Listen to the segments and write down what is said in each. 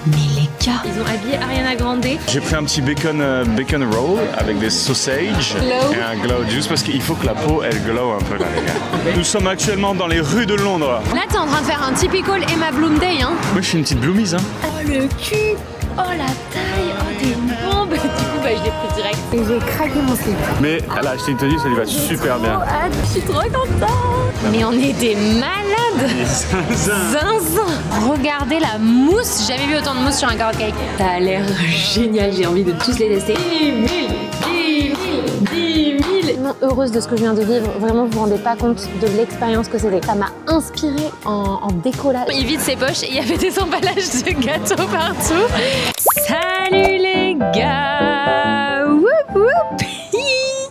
Mais les gars, ils ont habillé Ariana Grande. J'ai pris un petit bacon roll avec des sausages et un glow juice parce qu'il faut que la peau elle glow un peu là les gars. Nous sommes actuellement dans les rues de Londres. Là t'es en train de faire un typical Emma Bloom Day hein. Moi je suis une petite bloomies hein. Oh le cul, oh la taille, oh des bombes. Du coup bah je l'ai pris direct et j'ai craqué mon slip. Mais elle a acheté une tenue, ça lui va super bien. Je suis trop contente. Mais on est des malades. Zinzin. Regardez la mousse, j'ai jamais vu autant de mousse sur un carrot cake. Ça a l'air génial, j'ai envie de tous les tester. 10 000. Tellement heureuse de ce que je viens de vivre, vraiment vous vous rendez pas compte de l'expérience que c'était. Ça m'a inspirée en décollage. Il vide ses poches et il y avait des emballages de gâteaux partout. Salut les gars. Whoop whoop.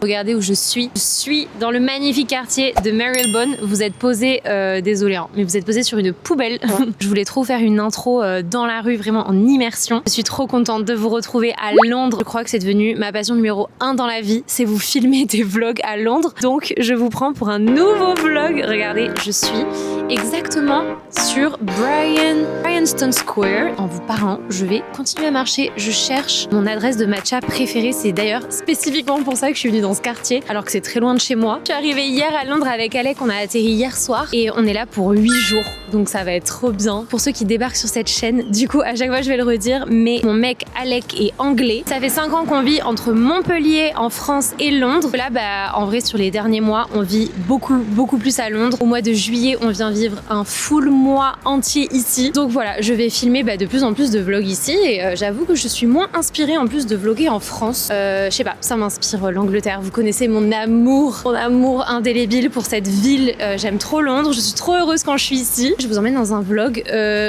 Regardez où je suis. Je suis dans le magnifique quartier de Marylebone. Vous êtes posé, désolé, hein, mais vous êtes posé sur une poubelle. Je voulais trop faire une intro dans la rue, vraiment en immersion. Je suis trop contente de vous retrouver à Londres. Je crois que c'est devenu ma passion numéro 1 dans la vie, c'est vous filmer des vlogs à Londres. Donc je vous prends pour un nouveau vlog. Regardez, je suis exactement sur Bryanston Square. En vous parlant, je vais continuer à marcher. Je cherche mon adresse de matcha préférée. C'est d'ailleurs spécifiquement pour ça que je suis venue dans ce quartier, alors que c'est très loin de chez moi. Je suis arrivée hier à Londres avec Alec, on a atterri hier soir et on est là pour 8 jours. Donc ça va être trop bien. Pour ceux qui débarquent sur cette chaîne, du coup à chaque fois je vais le redire, mais mon mec Alec est anglais. Ça fait 5 ans qu'on vit entre Montpellier en France et Londres. Là bah en vrai sur les derniers mois on vit beaucoup plus à Londres. Au mois de juillet on vient vivre un full mois entier ici. Donc voilà, je vais filmer de plus en plus de vlogs ici et j'avoue que je suis moins inspirée en plus de vlogger en France. Je sais pas, ça m'inspire l'Angleterre. Vous connaissez mon amour indélébile pour cette ville. J'aime trop Londres, je suis trop heureuse quand je suis ici. Je vous emmène dans un vlog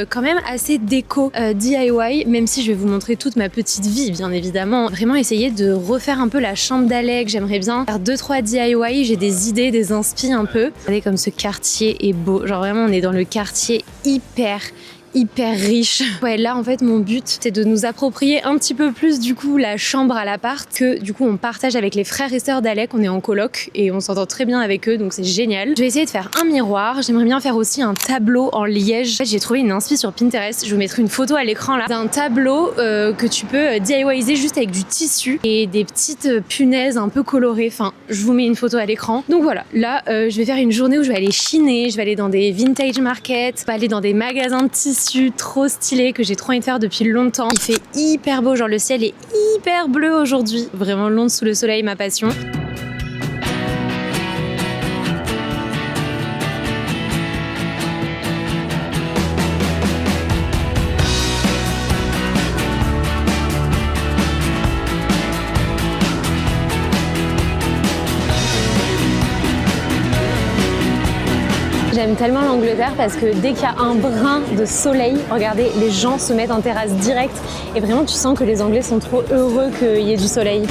quand même assez déco DIY, même si je vais vous montrer toute ma petite vie bien évidemment. Vraiment essayer de refaire un peu la chambre d'Alec. J'aimerais bien faire 2-3 DIY, j'ai des idées, des inspi un peu. Regardez comme ce quartier est beau, genre vraiment on est dans le quartier hyper riche. Ouais, là en fait mon but c'est de nous approprier un petit peu plus du coup la chambre à l'appart que du coup on partage avec les frères et sœurs d'Alec. On est en coloc et on s'entend très bien avec eux donc c'est génial. Je vais essayer de faire un miroir. J'aimerais bien faire aussi un tableau en liège. En fait, j'ai trouvé une inspi sur Pinterest. Je vous mettrai une photo à l'écran là d'un tableau que tu peux DIYiser juste avec du tissu et des petites punaises un peu colorées. Enfin, je vous mets une photo à l'écran. Donc voilà, là je vais faire une journée où je vais aller chiner, je vais aller dans des vintage markets, je vais aller dans des magasins de tissus trop stylé que j'ai trop envie de faire depuis longtemps. Il fait hyper beau, genre le ciel est hyper bleu aujourd'hui. Vraiment Londres sous le soleil, ma passion. J'aime tellement l'Angleterre parce que dès qu'il y a un brin de soleil, regardez, les gens se mettent en terrasse direct et vraiment tu sens que les Anglais sont trop heureux qu'il y ait du soleil.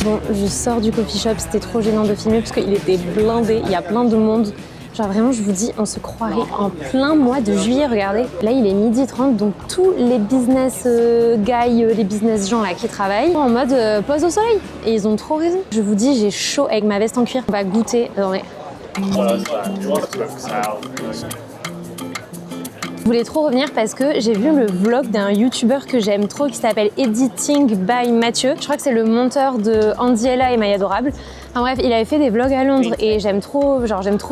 Bon, je sors du coffee shop, c'était trop gênant de filmer parce qu'il était blindé, il y a plein de monde. Genre vraiment, je vous dis, on se croirait en plein mois de juillet, regardez. Là, il est 12h30, donc tous les business guys, les business gens là qui travaillent, sont en mode pause au soleil. Et ils ont trop raison. Je vous dis, j'ai chaud avec ma veste en cuir. On va goûter. Attendez. Je voulais trop revenir parce que j'ai vu le vlog d'un youtubeur que j'aime trop qui s'appelle Editing by Mathieu. Je crois que c'est le monteur de Andiella et Maya Adorable. Enfin bref, il avait fait des vlogs à Londres et j'aime trop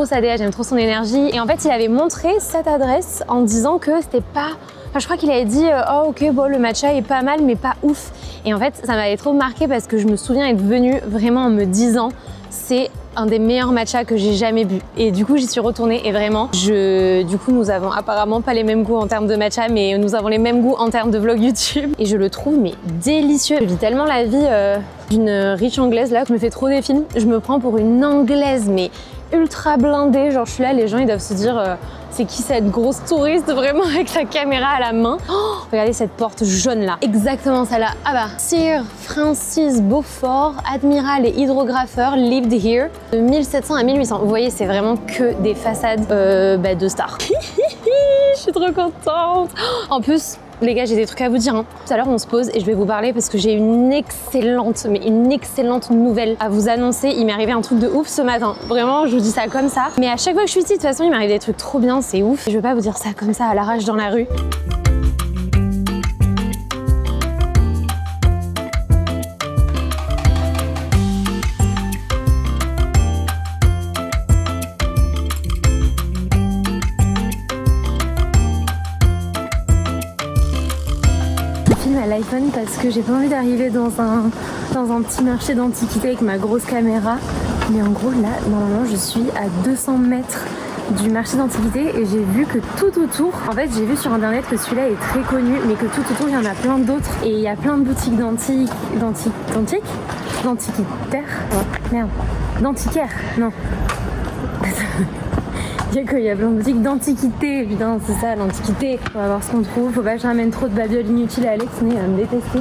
sa DA, j'aime trop son énergie. Et en fait, il avait montré cette adresse en disant que c'était pas... Enfin, je crois qu'il avait dit oh ok bon le matcha est pas mal mais pas ouf. Et en fait ça m'avait trop marqué parce que je me souviens être venue vraiment en me disant c'est un des meilleurs matchas que j'ai jamais bu. Et du coup j'y suis retournée et vraiment du coup nous avons apparemment pas les mêmes goûts en termes de matcha mais nous avons les mêmes goûts en termes de vlog YouTube. Et je le trouve mais délicieux. Je vis tellement la vie d'une riche anglaise là que je me fais trop des films. Je me prends pour une anglaise mais ultra blindée, genre je suis là, les gens ils doivent se dire c'est qui cette grosse touriste vraiment avec sa caméra à la main. Oh, regardez cette porte jaune là, exactement celle-là. Ah bah, Sir Francis Beaufort, admiral et hydrographeur, lived here de 1700 à 1800. Vous voyez, c'est vraiment que des façades de stars. suis trop contente. En plus, les gars, j'ai des trucs à vous dire. Hein. Tout à l'heure, on se pose et je vais vous parler parce que j'ai une excellente nouvelle à vous annoncer. Il m'est arrivé un truc de ouf ce matin. Vraiment, je vous dis ça comme ça. Mais à chaque fois que je suis ici, de toute façon, il m'arrive des trucs trop bien, c'est ouf. Je vais pas vous dire ça comme ça à l'arrache dans la rue. À l'iPhone parce que j'ai pas envie d'arriver dans un petit marché d'antiquité avec ma grosse caméra. Mais en gros là, normalement je suis à 200 mètres du marché d'antiquité et j'ai vu que tout autour, en fait j'ai vu sur internet que celui-là est très connu mais que tout autour il y en a plein d'autres et il y a plein de boutiques d'antiquitaires. Merde, d'antiquaires, non. Il y a plein de boutiques d'antiquité, putain c'est ça l'antiquité. On va voir ce qu'on trouve, faut pas que je ramène trop de babioles inutiles à Alex, mais il va me détester.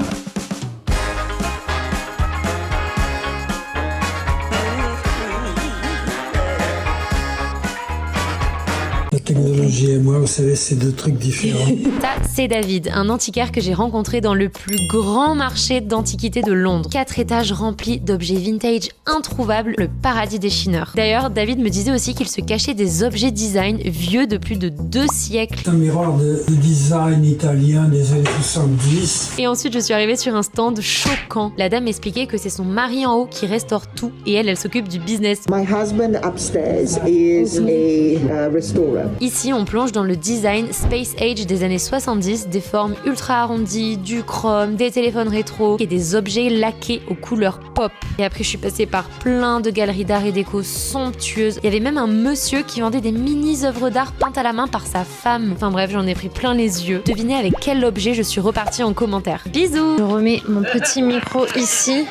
La technologie et moi, vous savez, c'est deux trucs différents. Ça, c'est David, un antiquaire que j'ai rencontré dans le plus grand marché d'antiquité de Londres. 4 étages remplis d'objets vintage introuvables, le paradis des chineurs. D'ailleurs, David me disait aussi qu'il se cachait des objets design vieux de plus de 2 siècles. C'est un miroir de design italien des années 70. Et ensuite, je suis arrivée sur un stand choquant. La dame m'expliquait que c'est son mari en haut qui restaure tout et elle s'occupe du business. My husband upstairs is a restorer. Ici, on plonge dans le design Space Age des années 70, des formes ultra arrondies, du chrome, des téléphones rétro et des objets laqués aux couleurs pop. Et après, je suis passée par plein de galeries d'art et déco somptueuses. Il y avait même un monsieur qui vendait des mini-œuvres d'art peintes à la main par sa femme. Enfin bref, j'en ai pris plein les yeux. Devinez avec quel objet je suis repartie en commentaire. Bisous! Je remets mon petit micro ici.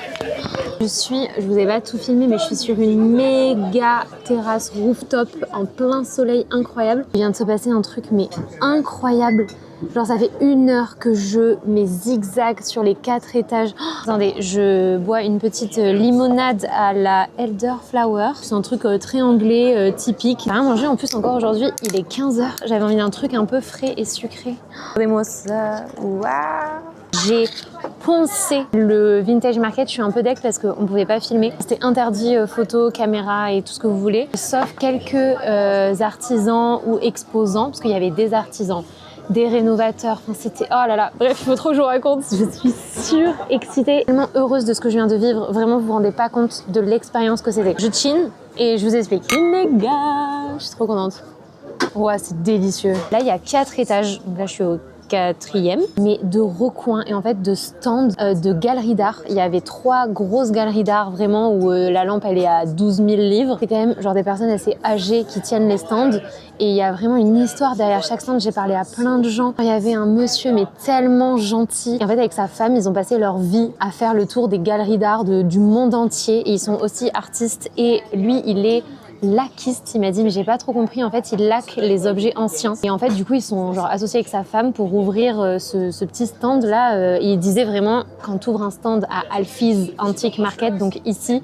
Je vous ai pas tout filmé, mais je suis sur une méga terrasse rooftop en plein soleil incroyable. Il vient de se passer un truc mais incroyable. Genre ça fait 1 heure que je mets zigzag sur les 4 étages. Oh, attendez, je bois une petite limonade à la elderflower. C'est un truc très anglais, typique. J'ai rien mangé en plus encore aujourd'hui. Il est 15h. J'avais envie d'un truc un peu frais et sucré. Regardez-moi ça. Waouh! J'ai poncé le Vintage Market, je suis un peu deck parce qu'on ne pouvait pas filmer. C'était interdit photo, caméra et tout ce que vous voulez, sauf quelques artisans ou exposants, parce qu'il y avait des artisans, des rénovateurs, enfin c'était... Oh là là, bref, il faut trop que je vous raconte, je suis surexcitée, tellement heureuse de ce que je viens de vivre, vraiment vous vous rendez pas compte de l'expérience que c'était. Je chine et je vous explique. Méga, je suis trop contente. Ouais, c'est délicieux. Là, il y a 4 étages, donc là je suis au 4e, mais de recoins et en fait de stands de galeries d'art. Il y avait 3 grosses galeries d'art vraiment où la lampe elle est à 12 000 livres. C'est quand même genre des personnes assez âgées qui tiennent les stands et il y a vraiment une histoire derrière chaque stand. J'ai parlé à plein de gens. Il y avait un monsieur mais tellement gentil. Et en fait avec sa femme ils ont passé leur vie à faire le tour des galeries d'art du monde entier et ils sont aussi artistes et lui il est laquiste, il m'a dit, mais j'ai pas trop compris, en fait il laque les objets anciens et en fait du coup ils sont genre associés avec sa femme pour ouvrir ce petit stand là. Il disait vraiment quand tu ouvres un stand à Alfie's Antique Market, donc ici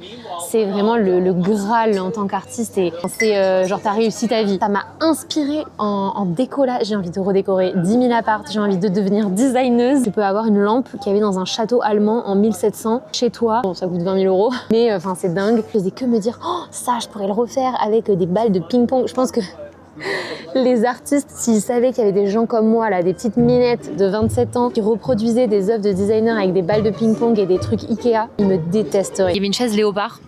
c'est vraiment le Graal en tant qu'artiste et c'est genre t'as réussi ta vie. Ça m'a inspirée en déco là, j'ai envie de redécorer 10 000 apparts, j'ai envie de devenir designeuse. Tu peux avoir une lampe qu'il y avait dans un château allemand en 1700 chez toi, bon ça coûte 20 000 €, mais enfin c'est dingue. Je faisais que me dire, oh ça je pourrais le refaire avec des balles de ping-pong. Je pense que les artistes, s'ils savaient qu'il y avait des gens comme moi, là, des petites minettes de 27 ans qui reproduisaient des œuvres de designers avec des balles de ping-pong et des trucs Ikea, ils me détesteraient. Il y avait une chaise léopard.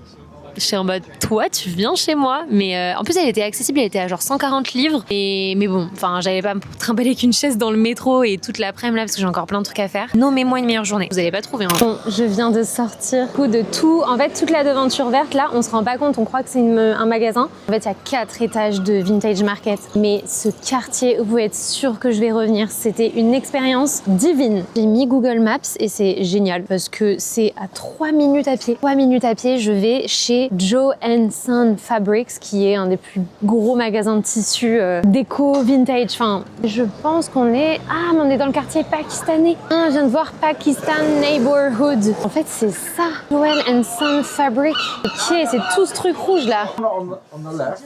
J'étais en mode, toi, tu viens chez moi. Mais en plus, elle était accessible, elle était à genre 140 livres. Mais bon, enfin, j'allais pas me trimballer qu'une chaise dans le métro et toute l'après-midi là, parce que j'ai encore plein de trucs à faire. Nommez-moi une meilleure journée. Vous allez pas trouver. Hein. Bon, je viens de sortir de tout. En fait, toute la devanture verte, là, on se rend pas compte. On croit que c'est un magasin. En fait, il y a 4 étages de Vintage Market. Mais ce quartier, vous pouvez être sûr que je vais revenir. C'était une expérience divine. J'ai mis Google Maps et c'est génial parce que c'est à 3 minutes à pied. 3 minutes à pied, je vais chez Joe & Son Fabrics, qui est un des plus gros magasins de tissus déco vintage. Enfin, je pense qu'on est... Ah, mais on est dans le quartier pakistanais. Ah, je viens de voir Pakistan Neighborhood. En fait, c'est ça. Joe & Son Fabric. Ok, c'est tout ce truc rouge là. On the left,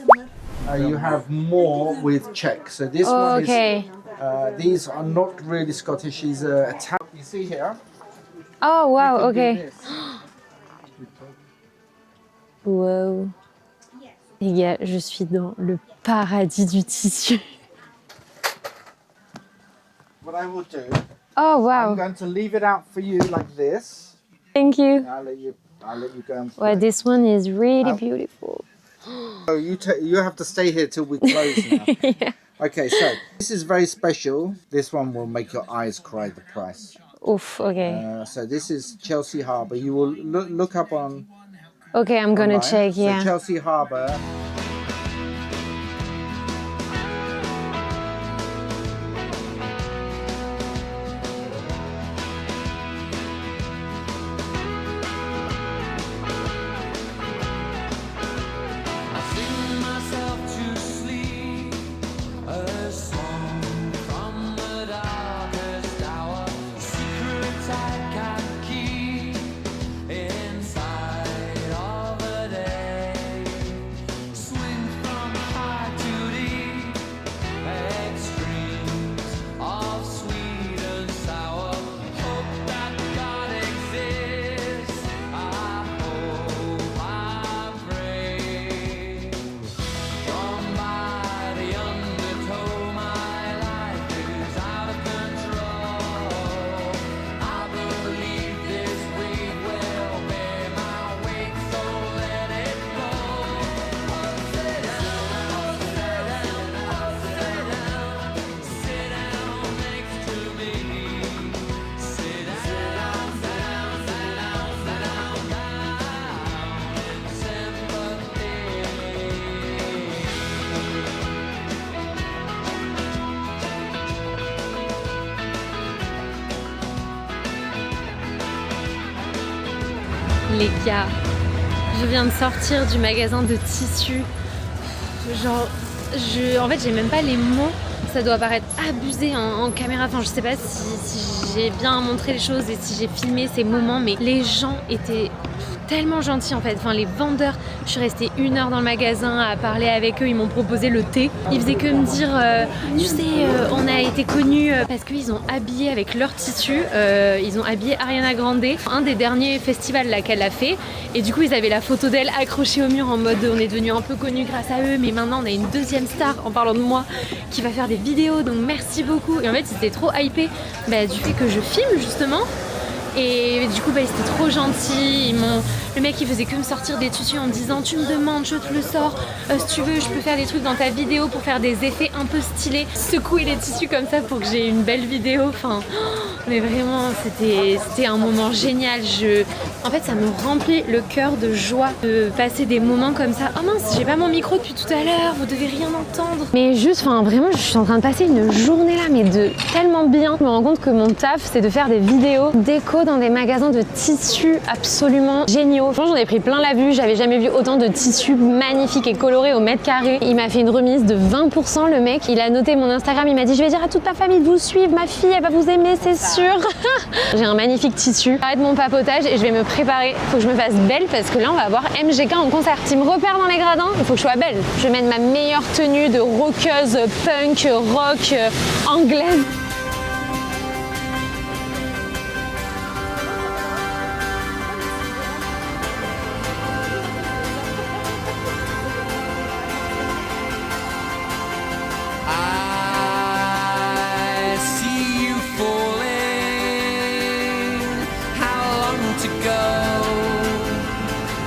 you have more with check. So this one Okay. These are not really Scottish. These are Italian. You see here? Oh wow, You can do ok. this. Wow. Les gars, je suis dans le paradis du tissu. What I will do, Oh I'm wow, going to leave it out for you like this. thank you. I'll let you go and Ouais, this one is really Oh. beautiful. So you have to stay here till we close now. Yeah. Okay, so this is very special. This one will make your eyes cry. The price. Ouf, ok. So this is Chelsea Harbour. You will look up on. Ok, I'm gonna online. check, So yeah. Chelsea Harbour. Les gars, je viens de sortir du magasin de tissus. Genre, en fait, j'ai même pas les mots. Ça doit paraître abusé en caméra. Enfin, je sais pas si j'ai bien montré les choses et si j'ai filmé ces moments, mais les gens étaient tellement gentils en fait. Enfin, les vendeurs, je suis restée 1 heure dans le magasin à parler avec eux. Ils m'ont proposé le thé. Ils faisaient que me dire, tu sais, on a été connus parce qu'ils ont habillé avec leur tissu. Ils ont habillé Ariana Grande, un des derniers festivals là qu'elle a fait. Et du coup, ils avaient la photo d'elle accrochée au mur en mode on est devenu un peu connus grâce à eux, mais maintenant on a une deuxième star en parlant de moi qui va faire des vidéos. Donc merci beaucoup. Et en fait, ils étaient trop hypés du fait que je filme justement. Et du coup, c'était trop gentil. Le mec, il faisait que me sortir des tissus en me disant tu me demandes, je te le sors. Si tu veux, je peux faire des trucs dans ta vidéo pour faire des effets un peu stylés. Secouer les tissus comme ça pour que j'ai une belle vidéo. Enfin, mais vraiment, c'était un moment génial. En fait, ça me remplit le cœur de joie de passer des moments comme ça. Oh mince, j'ai pas mon micro depuis tout à l'heure. Vous devez rien entendre. Mais juste, vraiment, je suis en train de passer une journée là, mais de tellement bien. Je me rends compte que mon taf, c'est de faire des vidéos déco dans des magasins de tissus absolument géniaux. Franchement, j'en ai pris plein la vue. J'avais jamais vu autant de tissus magnifiques et colorés au mètre carré. Il m'a fait une remise de 20%, le mec. Il a noté mon Instagram. Il m'a dit, je vais dire à toute ma famille de vous suivre. Ma fille, elle va vous aimer, c'est sûr. J'ai un magnifique tissu. Arrête mon papotage et je vais me préparer. Faut que je me fasse belle parce que là, on va avoir MGK en concert. S'il me repère dans les gradins, il faut que je sois belle. Je vais mettre ma meilleure tenue de rockeuse, punk, rock, anglaise.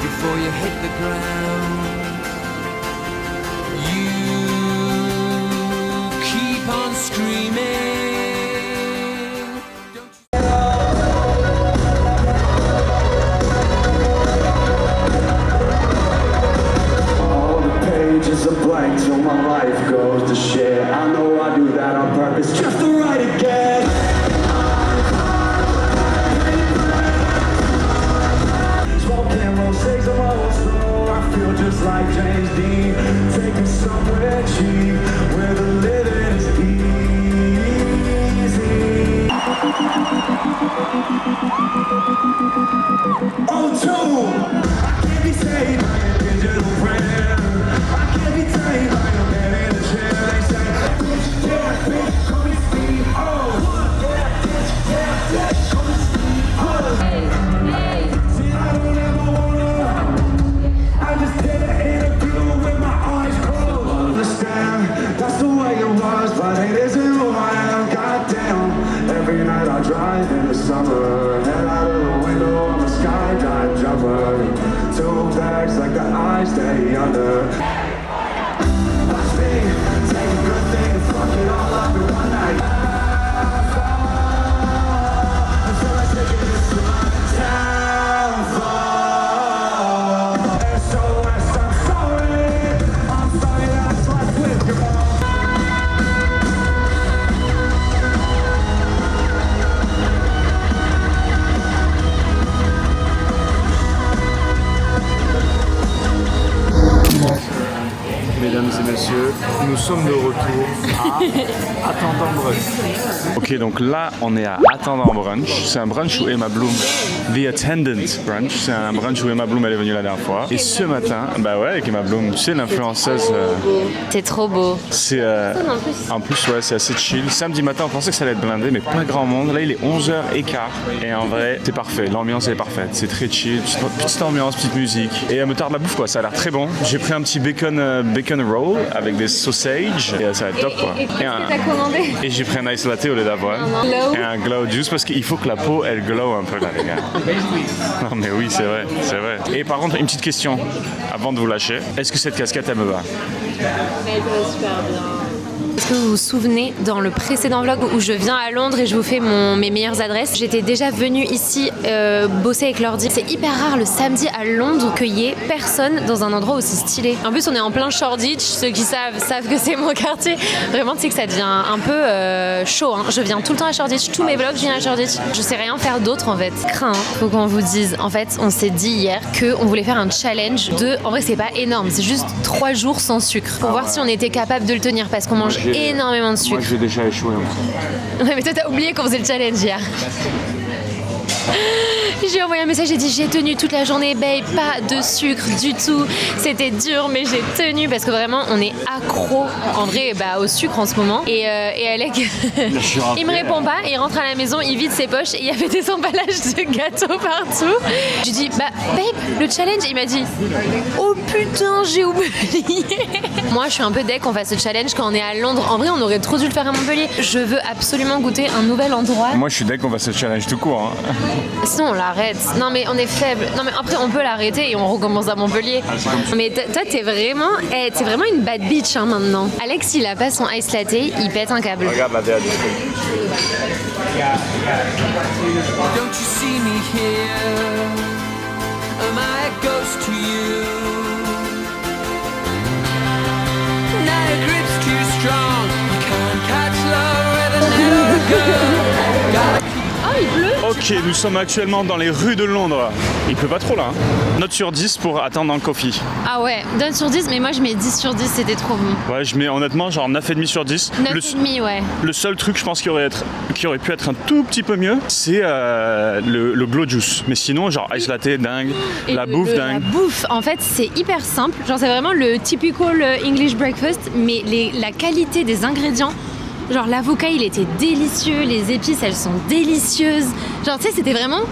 Before you hit the ground, you keep on screaming. All the pages are blank till my life goes to shit. I know I do that on purpose just to write again. Just like James Dean, take me somewhere cheap where the living is easy. Oh, two, I can't be saved by a digital friend. I can't be tamed by a man in a chair. They say, bitch, yeah, bitch, call me was, but it isn't who I am. Goddamn, every night I drive in the summer, head out of the window, I'm a skydive jumper. 2 bags like the eyes stay under. Watch me take a good thing and fuck it all up in one night. Until I take it to my downfall. SOS, I'm sorry. I'm sorry that's what's with you. Mesdames et messieurs, nous sommes de retour à Attendant Brunch. Ok, donc là, on est à Attendant Brunch. C'est un brunch où Emma Bloom, The Attendant Brunch, c'est un brunch où Emma Bloom elle est venue la dernière fois. Et ce matin, bah ouais, avec Emma Bloom, tu sais, l'influenceuse. C'est trop beau. C'est en plus, ouais, c'est assez chill. Samedi matin, on pensait que ça allait être blindé, mais pas grand monde. Là, il est 11h15. Et en vrai, c'est parfait. L'ambiance est parfaite. C'est très chill. Petite ambiance, petite musique. Et elle me tarde la bouffe, quoi. Ça a l'air très bon. J'ai pris un petit bacon roll avec des sausages. Et ça va être top, quoi. Et qu'est-ce que t'as commandé? Et j'ai pris un ice latte au lait d'avoine. Et un glow juice parce qu'il faut que la peau, elle glow un peu, là, les gars. Non, mais oui, c'est vrai, c'est vrai. Et par contre, une petite question avant de vous lâcher. Est-ce que cette casquette, elle me va? Elle va super bien. Est-ce que vous vous souvenez dans le précédent vlog où je viens à Londres et je vous fais mes meilleures adresses? J'étais déjà venue ici bosser avec l'ordi. C'est hyper rare le samedi à Londres qu'il y ait personne dans un endroit aussi stylé. En plus on est en plein Shoreditch, ceux qui savent que c'est mon quartier. Vraiment tu sais que ça devient un peu chaud. Hein. Je viens tout le temps à Shoreditch, tous mes vlogs je viens à Shoreditch. Je sais rien faire d'autre en fait. Crains, faut qu'on vous dise. En fait on s'est dit hier qu'on voulait faire un challenge de... En vrai c'est pas énorme, c'est juste 3 jours sans sucre. Pour voir si on était capable de le tenir parce qu'on mange énormément de sucre. Moi j'ai déjà échoué. Ouais, mais toi t'as oublié qu'on faisait le challenge hier. J'ai envoyé un message, j'ai dit j'ai tenu toute la journée, babe, pas de sucre du tout. C'était dur, mais j'ai tenu parce que vraiment on est accro en vrai au sucre en ce moment. Et Alec, il me répond pas, il rentre à la maison, il vide ses poches et il y avait des emballages de gâteaux partout. Je lui dis babe, le challenge, il m'a dit oh putain, j'ai oublié. Moi je suis un peu deck qu'on fasse ce challenge quand on est à Londres. En vrai on aurait trop dû le faire à Montpellier. Je veux absolument goûter un nouvel endroit. Moi je suis deck qu'on fasse ce challenge tout court. Hein. Sinon on l'arrête. Non mais on est faible. Non mais après on peut l'arrêter et on recommence à Montpellier. Mais toi t'es vraiment une bad bitch hein, maintenant. Alex il a pas son ice latte, il pète un câble. Regarde la DA. Don't you see me here? Am I a ghost to you? Now your grip's too strong. You can't catch love with another girl. Oh il pleut. Ok, nous sommes actuellement dans les rues de Londres. Il pleut pas trop là. Hein. Note sur 10 pour attendre un coffee. Ah ouais, note sur 10, mais moi je mets 10 sur 10, c'était trop bon. Ouais, je mets honnêtement genre 9,5 sur 10. 9,5 ouais. Le seul truc je pense qui aurait pu être un tout petit peu mieux, c'est le glow juice. Mais sinon genre ice latte dingue, Et la bouffe dingue. La bouffe, en fait c'est hyper simple. Genre c'est vraiment le typical English breakfast, mais la qualité des ingrédients. Genre l'avocat il était délicieux, les épices elles sont délicieuses. Genre tu sais c'était vraiment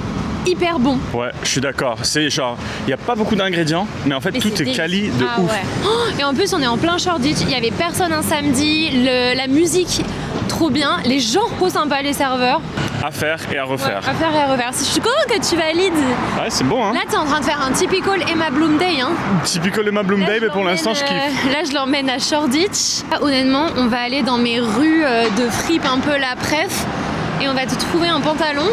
hyper bon. Ouais, je suis d'accord. C'est genre, il n'y a pas beaucoup d'ingrédients, mais en fait tout est quali de ouf. Ouais. Oh, et en plus on est en plein Shoreditch, il y avait personne un samedi, la musique trop bien, les gens trop sympas, les serveurs. À faire et à refaire. Ouais, à faire et à refaire. Je suis contente que tu valides. Ouais, c'est bon hein. Là t'es en train de faire un typical Emma Bloom Day hein. Typical Emma Bloom Day, mais pour l'instant je kiffe. Là je l'emmène à Shoreditch. Honnêtement on va aller dans mes rues de fripe un peu la pref et on va te trouver un pantalon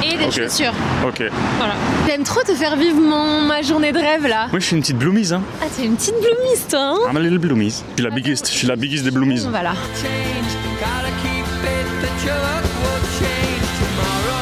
et des chaussures. Ok. Voilà. J'aime trop te faire vivre ma journée de rêve là. Moi je suis une petite bloomies hein. Ah t'es une petite bloomies toi hein. I'm a little bloomies. Je suis la biggest des bloomies. Voilà. Change, gotta keep it, the joke will change tomorrow.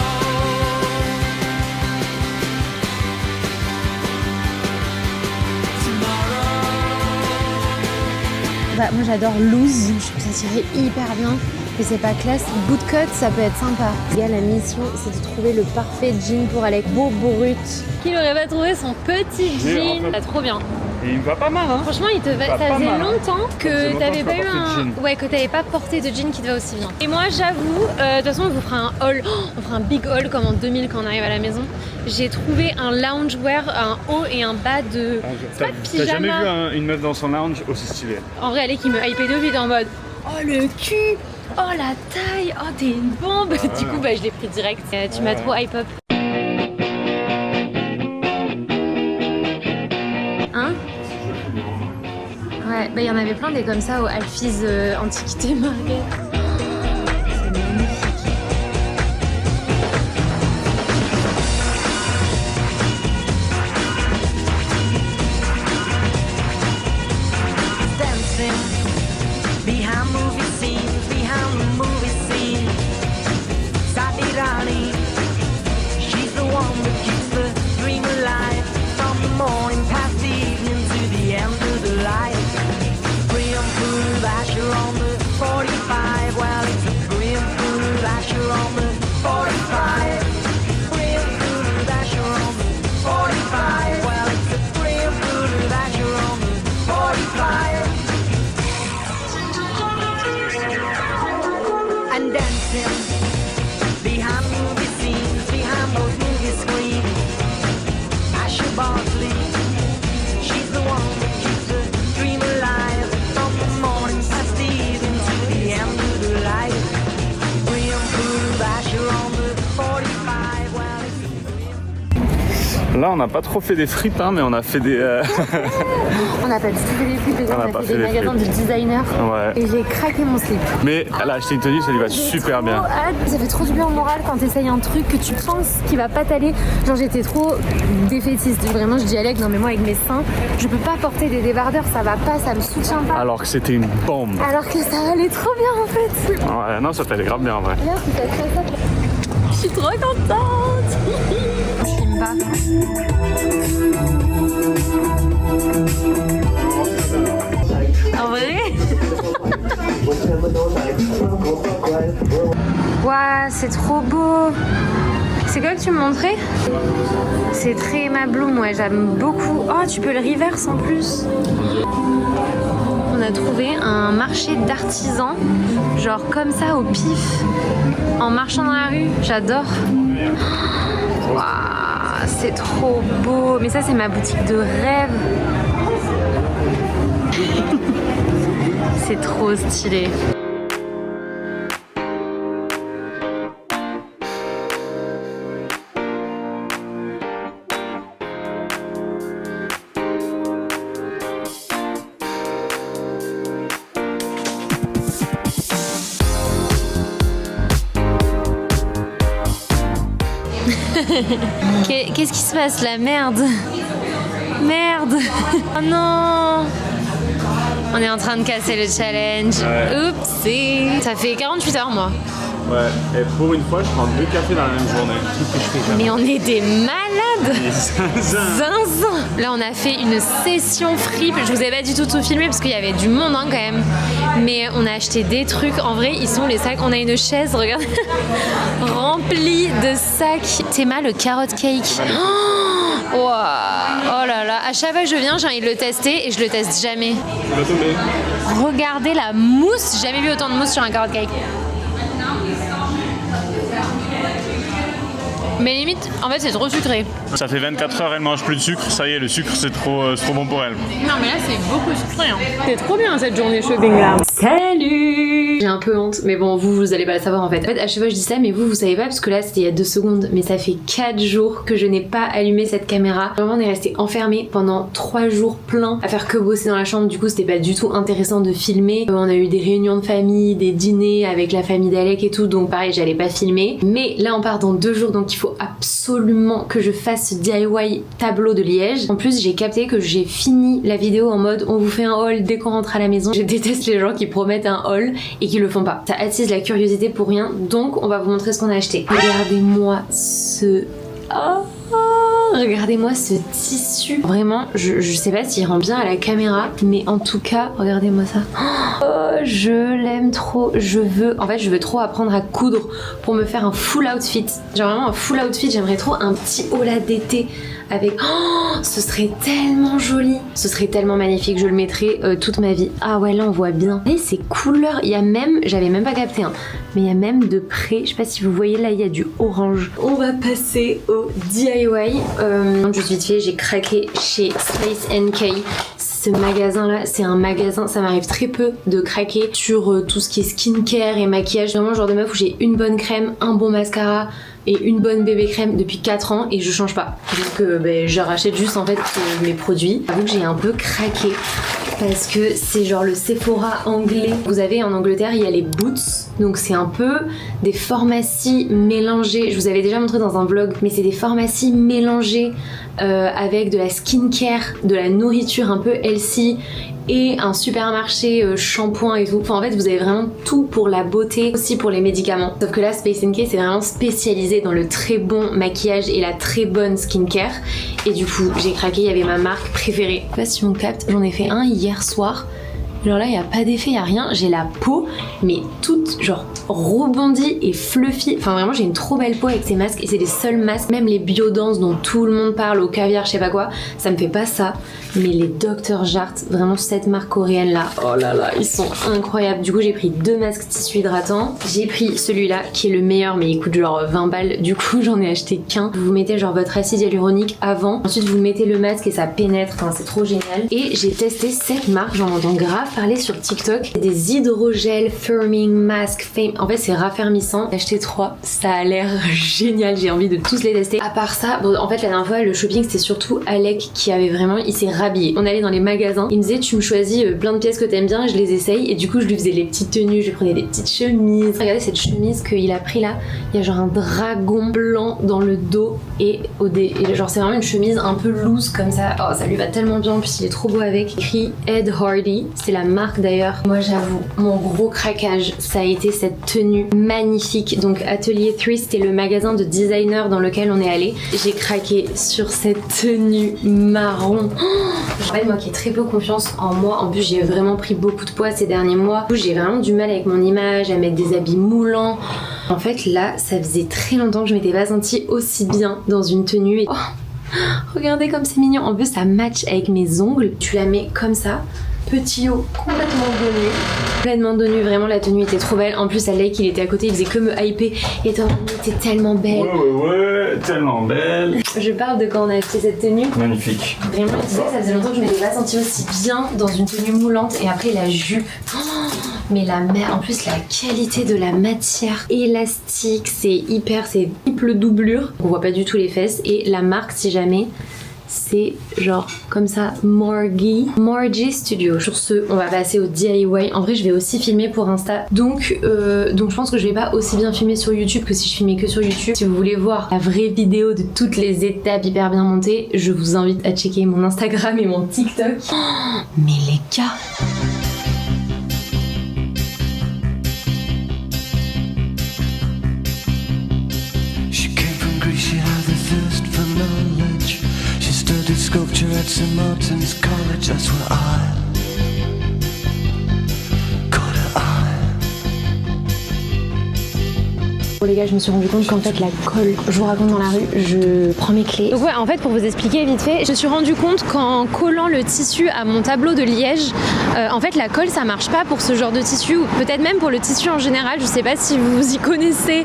Bah, moi j'adore loose, je trouve ça tirait hyper bien. Mais c'est pas classe. Bootcut, ça peut être sympa. Les gars, la mission, c'est de trouver le parfait jean pour Alec. Beau brut. Qui n'aurait pas trouvé son petit jean? C'est trop bien. Et il me va pas mal hein. Franchement, il te va. Ça faisait longtemps que t'avais pas eu que t'avais pas porté de jean qui te va aussi bien. Et moi, j'avoue, de toute façon, on vous fera un haul. On fera un big haul comme en 2000 quand on arrive à la maison. J'ai trouvé un loungewear, un haut et un bas de. C'est pas de pyjama. T'as jamais vu une meuf dans son lounge aussi stylée? En vrai, Alec, il me hypait de vite en mode. Oh le cul. Oh la taille. Oh t'es une bombe. Du coup bah je l'ai pris direct. Tu m'as trop hype up. Hein? Ouais, bah il y en avait plein des comme ça au Alphys Antiquité Market. Behind movie scenes, behind the movie scene, Sabirani, she's the one that keeps the dream alive. From the morning past the evening to the end of the light. Korean food, Asher on the 45. Well, it's a Korean food, Asher on the 45. Korean food, Asher on the 45. Well, it's a Korean food, Asher on the 45. And dancing behind movie scenes, behind those movie screens. Asher Barkley, she's the one that keeps the dream alive. From the morning past the evening to the end of the light. Korean food, Asher on the 45. Well, it's Là, on n'a pas trop fait des frites, hein, mais on a fait des. On n'a pas du tout fait des frites, On on a a pas fait fait des des magasins de frites. designer. Ouais. Et j'ai craqué mon slip. Mais elle a acheté une tenue, ça lui va super bien. Ça fait trop du bien au moral quand t'essayes un truc que tu penses qui va pas t'aller. Genre j'étais trop défaitiste. Vraiment je dis à Alec, non mais moi avec mes seins, je peux pas porter des débardeurs, ça va pas, ça me soutient pas. Alors que c'était une bombe. Alors que ça allait trop bien en fait. Ouais, non, ça t'allait grave bien en vrai. Là, c'est très ça. Je suis trop contente. Je filme pas. En vrai? Waouh, c'est trop beau. C'est quoi que tu me montrais? C'est très Emma Bloom, ouais, j'aime beaucoup. Oh, tu peux le reverse en plus. On a trouvé un marché d'artisans, genre comme ça au pif, en marchant dans la rue. J'adore. Waouh, c'est trop beau. Mais ça, c'est ma boutique de rêve. C'est trop stylé. Qu'est-ce qui se passe là? Merde. Merde. Oh non. On est en train de casser le challenge. Ouais. Oupsie. Ça fait 48 heures moi. Ouais, et pour une fois, je prends 2 cafés dans la même journée. Tout que je fais jamais. Mais on est des malades. Zinzin. Là on a fait une session fripe. Je vous ai pas du tout filmé parce qu'il y avait du monde hein, quand même. Mais on a acheté des trucs. En vrai ils sont les sacs. On a une chaise, regarde, remplie de sacs. Théma le carrot cake. Oh, wow. Oh là là. À chaque fois que je viens j'ai envie de le tester et je le teste jamais. Il va tomber. Regardez la mousse. J'ai jamais vu autant de mousse sur un carrot cake. Mais limite, en fait, c'est trop sucré. Ça fait 24 heures, elle mange plus de sucre. Ça y est, le sucre, c'est trop bon pour elle. Non, mais là, c'est beaucoup sucré. Hein. C'est trop bien cette journée shopping là. Salut! J'ai un peu honte, mais bon, vous allez pas le savoir en fait. En fait, à chaque fois, je dis ça, mais vous savez pas, parce que là, c'était il y a 2 secondes. Mais ça fait 4 jours que je n'ai pas allumé cette caméra. Vraiment, on est resté enfermés pendant 3 jours pleins à faire que bosser dans la chambre. Du coup, c'était pas du tout intéressant de filmer. On a eu des réunions de famille, des dîners avec la famille d'Alec et tout. Donc, pareil, j'allais pas filmer. Mais là, on part dans 2 jours, donc il faut absolument que je fasse ce DIY tableau de Liège. En plus, j'ai capté que j'ai fini la vidéo en mode on vous fait un haul dès qu'on rentre à la maison. Je déteste les gens qui promettent un haul et qui le font pas. Ça attise la curiosité pour rien, donc on va vous montrer ce qu'on a acheté. Regardez-moi ce... Oh, regardez-moi ce tissu. Vraiment, je sais pas s'il rend bien à la caméra, mais en tout cas, regardez-moi ça. Oh, je l'aime trop. Je veux trop apprendre à coudre pour me faire un full outfit. Genre vraiment un full outfit. J'aimerais trop un petit holà d'été avec... Oh, ce serait tellement joli. Ce serait tellement magnifique. Je le mettrai toute ma vie. Ah ouais, là on voit bien. Et ces couleurs, il y a même, j'avais même pas capté, hein, mais il y a même de près, je sais pas si vous voyez là, il y a du orange. On va passer au DIY. Juste vite fait, j'ai craqué chez Space NK. Ce magasin-là, c'est un magasin, ça m'arrive très peu de craquer sur tout ce qui est skincare et maquillage. Vraiment le genre de meuf où j'ai une bonne crème, un bon mascara et une bonne bébé crème depuis 4 ans et je change pas. Donc je rachète juste en fait mes produits. J'avoue que j'ai un peu craqué parce que c'est genre le Sephora anglais. Vous avez en Angleterre, il y a les Boots. Donc c'est un peu des pharmacies mélangées. Je vous avais déjà montré dans un vlog, mais c'est des pharmacies mélangées avec de la skincare, de la nourriture un peu healthy et un supermarché shampoing et tout. Enfin en fait vous avez vraiment tout pour la beauté, aussi pour les médicaments. Sauf que là Space NK c'est vraiment spécialisé dans le très bon maquillage et la très bonne skincare. Et du coup j'ai craqué, il y avait ma marque préférée. Je sais pas si on capte, j'en ai fait un hier soir. Genre là, il n'y a pas d'effet, il n'y a rien. J'ai la peau, mais toute genre rebondie et fluffy. Enfin, vraiment, j'ai une trop belle peau avec ces masques. Et c'est les seuls masques, même les Biodance dont tout le monde parle, au caviar, je sais pas quoi. Ça me fait pas ça. Mais les Dr. Jart, vraiment cette marque coréenne là, oh là là, ils sont incroyables. Du coup, j'ai pris 2 masques tissu hydratant. J'ai pris celui-là qui est le meilleur, mais il coûte genre 20 balles. Du coup, j'en ai acheté qu'un. Vous mettez genre votre acide hyaluronique avant. Ensuite, vous mettez le masque et ça pénètre. Enfin, c'est trop génial. Et j'ai testé cette marque, j'en entends grave parler sur TikTok. Des hydrogel firming mask fame. En fait c'est raffermissant. J'ai acheté 3, ça a l'air génial, j'ai envie de tous les tester. À part ça, bon, en fait la dernière fois le shopping c'était surtout Alec qui avait vraiment, il s'est rhabillé. On allait dans les magasins, il me disait tu me choisis plein de pièces que t'aimes bien et je les essaye. Et du coup je lui faisais les petites tenues, je lui prenais des petites chemises. Regardez cette chemise qu'il a pris là, il y a genre un dragon blanc dans le dos et genre c'est vraiment une chemise un peu loose comme ça. Oh ça lui va tellement bien, en plus il est trop beau avec. Écrit Ed Hardy, c'est la marque d'ailleurs. Moi j'avoue, mon gros craquage ça a été cette tenue magnifique. Donc Atelier 3 c'était le magasin de designer dans lequel on est allé. J'ai craqué sur cette tenue marron. Je rappelle moi qui ai très peu confiance en moi, en plus j'ai vraiment pris beaucoup de poids ces derniers mois. Du coup j'ai vraiment du mal avec mon image, à mettre des habits moulants. En fait là ça faisait très longtemps que je m'étais pas sentie aussi bien dans une tenue. Et... oh, regardez comme c'est mignon. En plus ça match avec mes ongles. Tu la mets comme ça. Petit haut complètement de nu, vraiment la tenue était trop belle. En plus Alec il était à côté, il faisait que me hyper et toi t'es tellement belle. Ouais, tellement belle. Je parle de quand on a acheté cette tenue. Magnifique. Vraiment tu sais ça faisait longtemps que je m'étais pas sentie aussi bien dans une tenue moulante. Et après la jupe, mais en plus la qualité de la matière élastique, c'est triple doublure. On voit pas du tout les fesses. Et la marque si jamais c'est genre comme ça, Margie Studio. Sur ce, on va passer au DIY. En vrai, je vais aussi filmer pour Insta. Donc je pense que je vais pas aussi bien filmer sur YouTube que si je filmais que sur YouTube. Si vous voulez voir la vraie vidéo de toutes les étapes hyper bien montées, je vous invite à checker mon Instagram et mon TikTok. Oh, mais les gars! Sculpture at St. Martin's College, that's where I caught her eye. Bon les gars, je me suis rendu compte qu'en fait la colle, je vous raconte dans la rue, je prends mes clés. Donc ouais, en fait pour vous expliquer vite fait, je me suis rendu compte qu'en collant le tissu à mon tableau de liège, en fait la colle ça marche pas pour ce genre de tissu, ou peut-être même pour le tissu en général. Je sais pas si vous y connaissez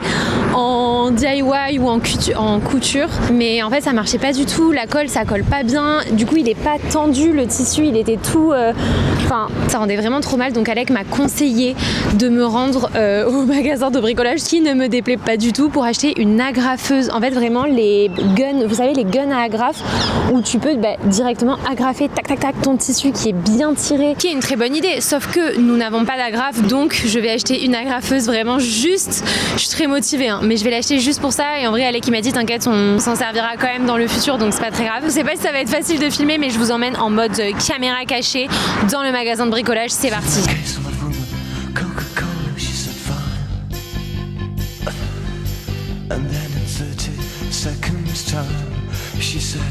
en DIY ou en couture, mais en fait ça marchait pas du tout, la colle ça colle pas bien, du coup il est pas tendu le tissu, il était tout... Enfin ça rendait vraiment trop mal. Donc Alec m'a conseillé de me rendre au magasin de bricolage qui ne me déplaît pas du tout pour acheter une agrafeuse. En fait vraiment les guns, vous savez les guns à agrafe où tu peux directement agrafer tac tac tac ton tissu qui est bien tiré, qui est une très bonne idée, sauf que nous n'avons pas d'agrafe, donc je vais acheter une agrafeuse vraiment juste, je suis très motivée hein, mais je vais l'acheter juste pour ça. Et en vrai Alec il m'a dit t'inquiète on s'en servira quand même dans le futur, donc c'est pas très grave. Je sais pas si ça va être facile de filmer, mais je vous emmène en mode caméra cachée dans le magasin de bricolage. C'est parti. And then in 30 seconds time she said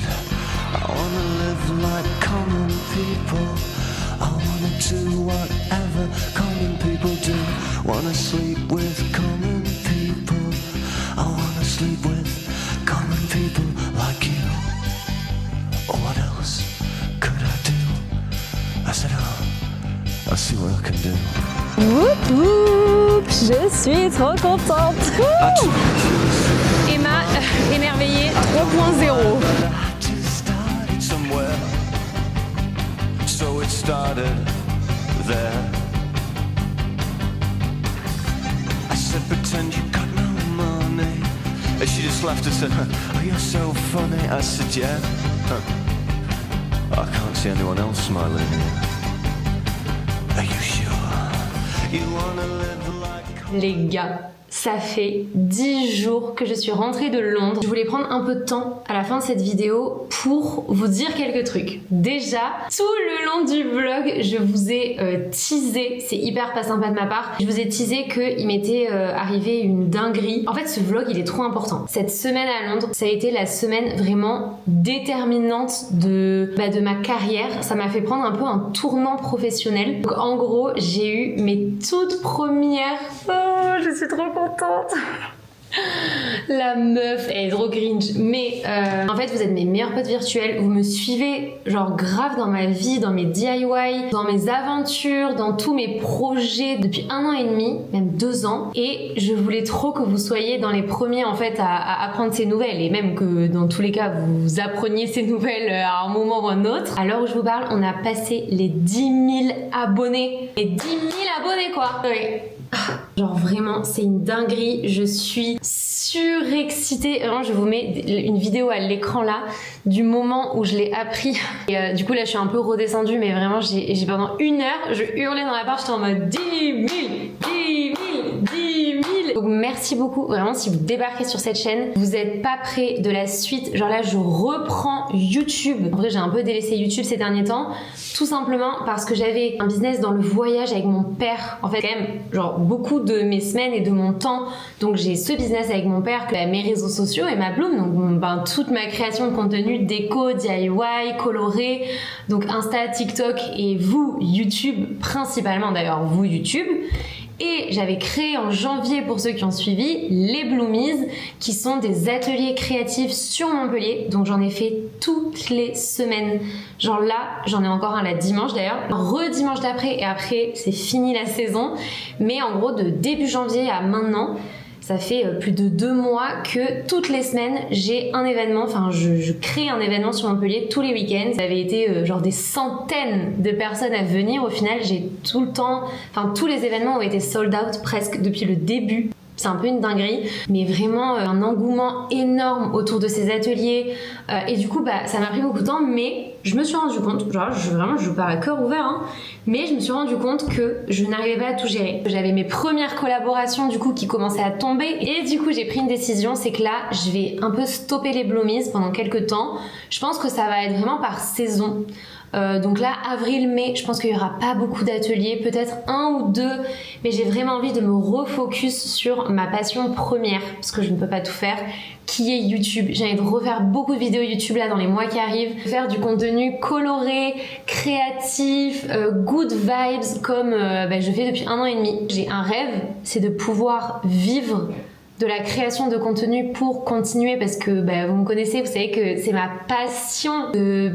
I wanna live like common people, I wanna do whatever common people do, wanna sleep with common people, I wanna sleep with common people like you. What else could I do? I said I'll see what I can do. Whoop whoop, je suis trop contente. Emma, émerveillée 3.0. it started there. I said, pretend you got no money. And she just laughed and said, oh, you're so funny. I said, yeah. I can't see anyone else smiling here. Are you sure you wanna live like... Les gars, ça fait 10 jours que je suis rentrée de Londres. Je voulais prendre un peu de temps à la fin de cette vidéo pour vous dire quelques trucs. Déjà, tout le long du vlog, je vous ai teasé, c'est hyper pas sympa de ma part, je vous ai teasé qu'il m'était arrivé une dinguerie. En fait, ce vlog, il est trop important. Cette semaine à Londres, ça a été la semaine vraiment déterminante de ma carrière. Ça m'a fait prendre un peu un tournant professionnel. Donc en gros, j'ai eu mes toutes premières... Oh, je suis trop contente. La meuf, elle est trop cringe. Mais en fait, vous êtes mes meilleurs potes virtuels. Vous me suivez genre grave dans ma vie, dans mes DIY, dans mes aventures, dans tous mes projets depuis 1 an et demi, même 2 ans. Et je voulais trop que vous soyez dans les premiers en fait à apprendre ces nouvelles. Et même que dans tous les cas, vous appreniez ces nouvelles à un moment ou un autre. À l'heure où je vous parle, on a passé les 10 000 abonnés. Les 10 000 abonnés quoi. Oui. Genre vraiment c'est une dinguerie, je suis surexcitée. Vraiment je vous mets une vidéo à l'écran là du moment où je l'ai appris et du coup là je suis un peu redescendue mais vraiment j'ai pendant 1 heure je hurlais dans la part, j'étais en mode 10 000, 10 000, 10 000. Donc merci beaucoup, vraiment si vous débarquez sur cette chaîne, vous êtes pas près de la suite. Genre là je reprends YouTube. En vrai j'ai un peu délaissé YouTube ces derniers temps, tout simplement parce que j'avais un business dans le voyage avec mon père. En fait quand même genre beaucoup de mes semaines et de mon temps, donc j'ai ce business avec mon père, que mes réseaux sociaux et ma Bloom, donc toute ma création de contenu déco, DIY, coloré, donc Insta, TikTok et vous YouTube, principalement d'ailleurs vous YouTube. Et j'avais créé en janvier, pour ceux qui ont suivi, les Bloomies, qui sont des ateliers créatifs sur Montpellier. Donc j'en ai fait toutes les semaines. Genre là, j'en ai encore un là dimanche d'ailleurs. Redimanche d'après et après, c'est fini la saison. Mais en gros, de début janvier à maintenant, ça fait plus de 2 mois que toutes les semaines j'ai un événement, enfin je crée un événement sur Montpellier tous les week-ends. Ça avait été genre des centaines de personnes à venir. Au final j'ai tout le temps, enfin tous les événements ont été sold out presque depuis le début. C'est un peu une dinguerie, mais vraiment un engouement énorme autour de ces ateliers et du coup ça m'a pris beaucoup de temps, mais je me suis rendu compte, genre je pars à cœur ouvert hein, mais je me suis rendu compte que je n'arrivais pas à tout gérer. J'avais mes premières collaborations du coup qui commençaient à tomber et du coup j'ai pris une décision, c'est que là je vais un peu stopper les Bloomies pendant quelques temps. Je pense que ça va être vraiment par saison. Donc là, avril-mai, je pense qu'il n'y aura pas beaucoup d'ateliers, peut-être 1 ou 2, mais j'ai vraiment envie de me refocus sur ma passion première, parce que je ne peux pas tout faire, qui est YouTube. J'ai envie de refaire beaucoup de vidéos YouTube là dans les mois qui arrivent, faire du contenu coloré, créatif, good vibes, comme je fais depuis 1 an et demi. J'ai un rêve, c'est de pouvoir vivre de la création de contenu pour continuer, parce que vous me connaissez, vous savez que c'est ma passion de...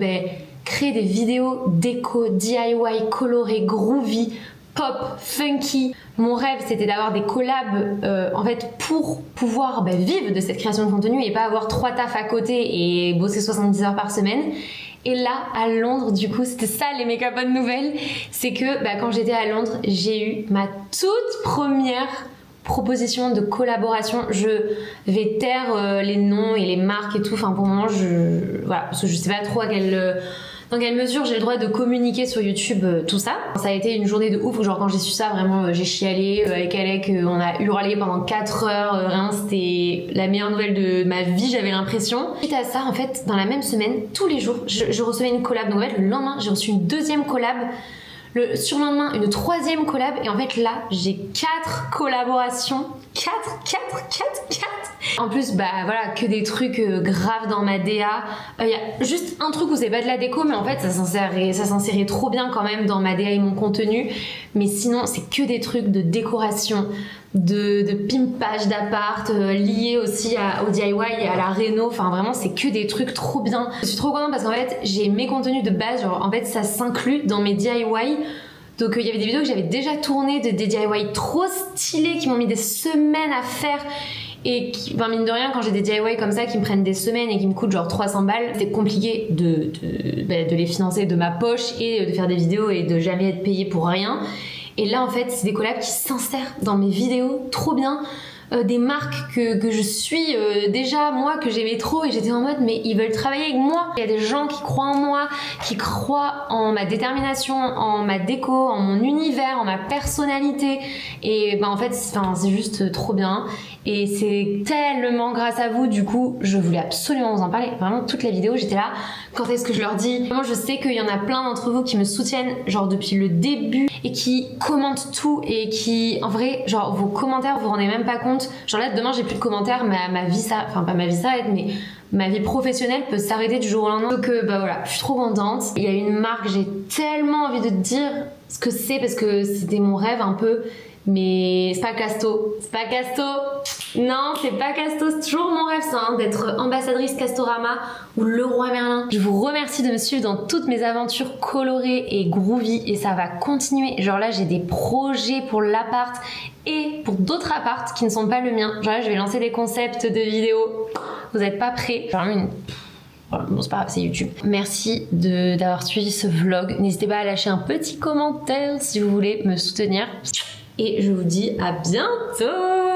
créer des vidéos déco, DIY, colorées, groovy, pop, funky. Mon rêve, c'était d'avoir des collabs en fait pour pouvoir vivre de cette création de contenu et pas avoir 3 tafs à côté et bosser 70 heures par semaine. Et là, à Londres, du coup, c'était ça les méga bonnes nouvelles, c'est que quand j'étais à Londres, j'ai eu ma toute première proposition de collaboration. Je vais taire les noms et les marques et tout. Enfin, pour le moment, parce que je sais pas trop dans quelle mesure j'ai le droit de communiquer sur YouTube tout ça. Ça a été une journée de ouf, genre quand j'ai su ça, vraiment j'ai chialé avec Alec, on a hurlé pendant 4 heures, vraiment c'était la meilleure nouvelle de ma vie, j'avais l'impression. Suite à ça, en fait, dans la même semaine, tous les jours, je recevais une collab. Donc en fait, le lendemain, j'ai reçu une 2e collab. Le surlendemain, une 3e collab. Et en fait, là, j'ai 4 collaborations. 4. En plus, voilà, que des trucs graves dans ma DA. Il y a juste un truc où c'est pas de la déco, mais en fait, ça s'insérait trop bien quand même dans ma DA et mon contenu. Mais sinon, c'est que des trucs de décoration, de pimpage d'appart, liés aussi au DIY et à la réno. Enfin, vraiment, c'est que des trucs trop bien. Je suis trop contente parce qu'en fait, j'ai mes contenus de base, genre, en fait, ça s'inclut dans mes DIY. Donc il y avait des vidéos que j'avais déjà tournées, des DIY trop stylés qui m'ont mis des semaines à faire. et qui, enfin, mine de rien, quand j'ai des DIY comme ça qui me prennent des semaines et qui me coûtent genre 300 balles, c'est compliqué de les financer de ma poche et de faire des vidéos et de jamais être payé pour rien. Et là en fait c'est des collabs qui s'insèrent dans mes vidéos, trop bien. Des marques que je suis déjà moi, que j'aimais trop, et j'étais en mode mais ils veulent travailler avec moi. Il y a des gens qui croient en moi, qui croient en ma détermination, en ma déco, en mon univers, en ma personnalité, et ben en fait c'est juste trop bien. Et c'est tellement grâce à vous, du coup je voulais absolument vous en parler. Vraiment toute la vidéo j'étais là, quand est-ce que je leur dis? Vraiment je sais qu'il y en a plein d'entre vous qui me soutiennent genre depuis le début et qui commentent tout, et qui en vrai genre vos commentaires vous vous rendez même pas compte. Genre là demain j'ai plus de commentaires, ma vie ça, enfin pas ma vie s'arrête, mais ma vie professionnelle peut s'arrêter du jour au lendemain. Donc bah voilà, je suis trop contente. Il y a une marque, j'ai tellement envie de te dire ce que c'est parce que c'était mon rêve un peu, mais c'est pas Casto. C'est pas Casto. Non, c'est pas Casto. C'est toujours mon rêve ça, hein, d'être ambassadrice Castorama ou Leroy Merlin. Je vous remercie de me suivre dans toutes mes aventures colorées et groovy, et ça va continuer. Genre là j'ai des projets pour l'appart et pour d'autres apparts qui ne sont pas le mien. Genre là je vais lancer des concepts de vidéos. Vous êtes pas prêts? Genre bon c'est pas grave, c'est YouTube. Merci d'avoir suivi ce vlog. N'hésitez pas à lâcher un petit commentaire si vous voulez me soutenir. Et je vous dis à bientôt.